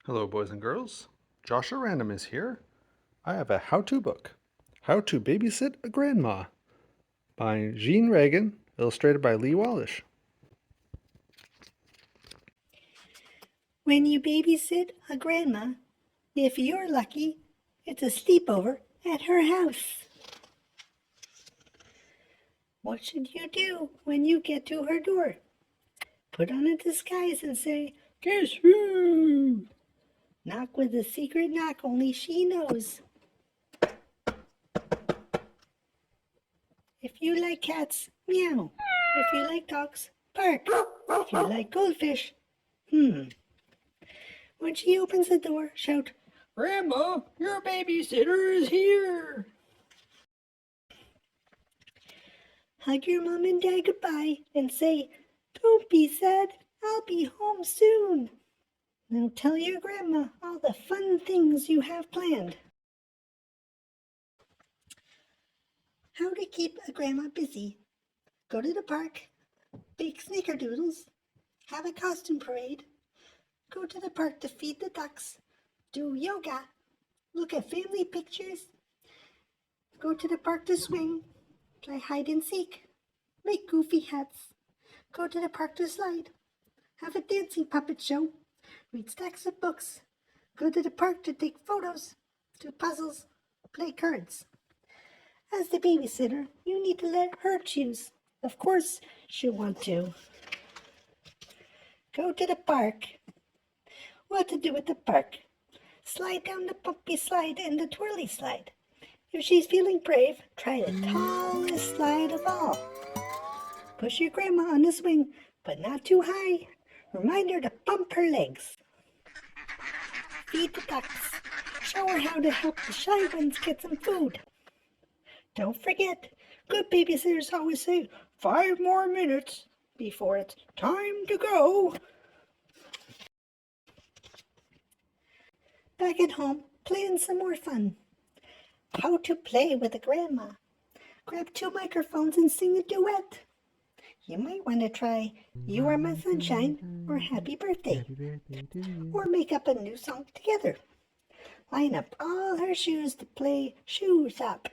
Hello, boys and girls. Joshua Random is here. I have a how-to book, How to Babysit a Grandma by Jean Reagan, illustrated by Lee Wildish. When you babysit a grandma, if you're lucky, it's a sleepover at her house. What should you do when you get to her door? Put on a disguise and say, "Guess who?" Knock with a secret knock only she knows. If you like cats, meow. If you like dogs, bark. If you like goldfish, When she opens the door, shout, "Grandma, your babysitter is here." Hug your mom and dad goodbye and say, "Don't be sad, I'll be home soon." Now tell your grandma all the fun things you have planned. How to keep a grandma busy. Go to the park, bake snickerdoodles, have a costume parade, go to the park to feed the ducks, do yoga, look at family pictures, go to the park to swing, play hide and seek, make goofy hats, go to the park to slide, have a dancing puppet show, read stacks of books, go to the park to take photos, do puzzles, play cards. As the babysitter, you need to let her choose. Of course, she'll want to. Go to the park. What to do at the park? Slide down the bumpy slide and the twirly slide. If she's feeling brave, try the tallest slide of all. Push your grandma on the swing, but not too high. Remind her to bump her legs. Feed the ducks. Show her how to help the shy ones get some food. Don't forget, good babysitters always say 5 more minutes before it's time to go. Back at home, plan some more fun. How to play with a grandma. Grab 2 microphones and sing a duet. You might want to try "You Are My Sunshine" or "Happy Birthday," or make up a new song together. Line up all her shoes to play shoes up.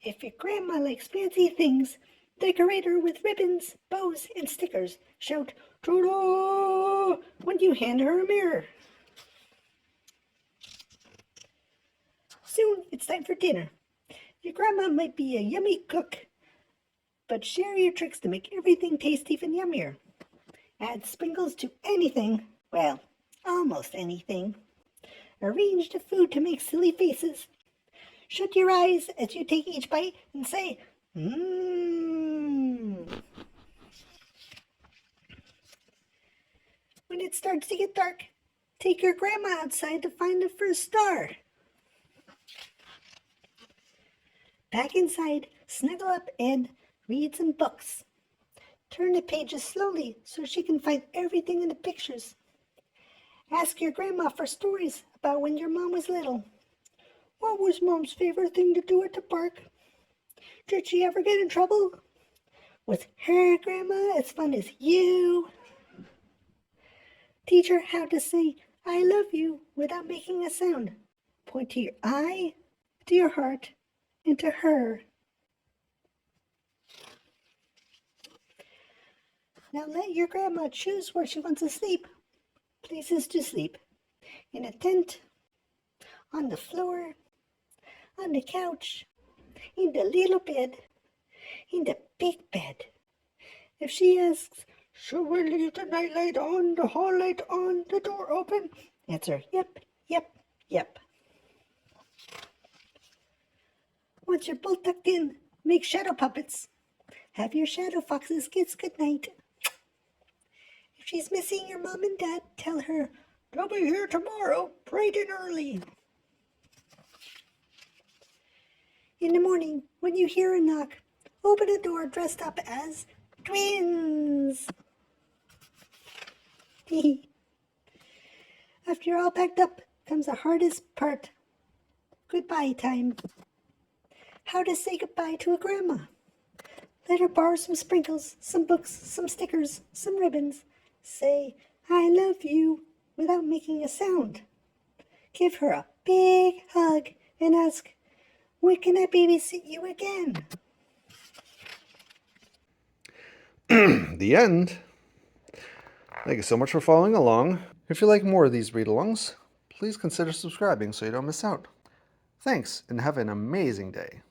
If your grandma likes fancy things, decorate her with ribbons, bows, and stickers. Shout "Ta-da!" when you hand her a mirror. Soon it's time for dinner. Your grandma might be a yummy cook, but share your tricks to make everything taste even yummier. Add sprinkles to anything, well, almost anything. Arrange the food to make silly faces. Shut your eyes as you take each bite and say, "Mmm." When it starts to get dark, take your grandma outside to find the first star. Back inside, snuggle up and read some books. Turn the pages slowly so she can find everything in the pictures. Ask your grandma for stories about when your mom was little. What was Mom's favorite thing to do at the park? Did she ever get in trouble? Was her grandma as fun as you? Teach her how to say "I love you" without making a sound. Point to your eye, to your heart, and to her. Now let your grandma choose where she wants to sleep. Places to sleep: in a tent, on the floor, on the couch, in the little bed, in the big bed. If she asks, "Should we leave the nightlight on, the hall light on, the door open?" answer, "Yep, yep, yep." Once you're both tucked in, make shadow puppets. Have your shadow foxes kiss goodnight. If she's missing your mom and dad, tell her, "They'll be here tomorrow, bright and early." In the morning, when you hear a knock, open the door dressed up as twins. After you're all packed up, comes the hardest part: goodbye time. How to say goodbye to a grandma. Let her borrow some sprinkles, some books, some stickers, some ribbons. Say "I love you" with without making a sound. Give her a big hug and ask, "When can I babysit you again?" The end. Thank you so much for following along. If you like more of these read-alongs, please consider subscribing so you don't miss out. Thanks, and have an amazing day.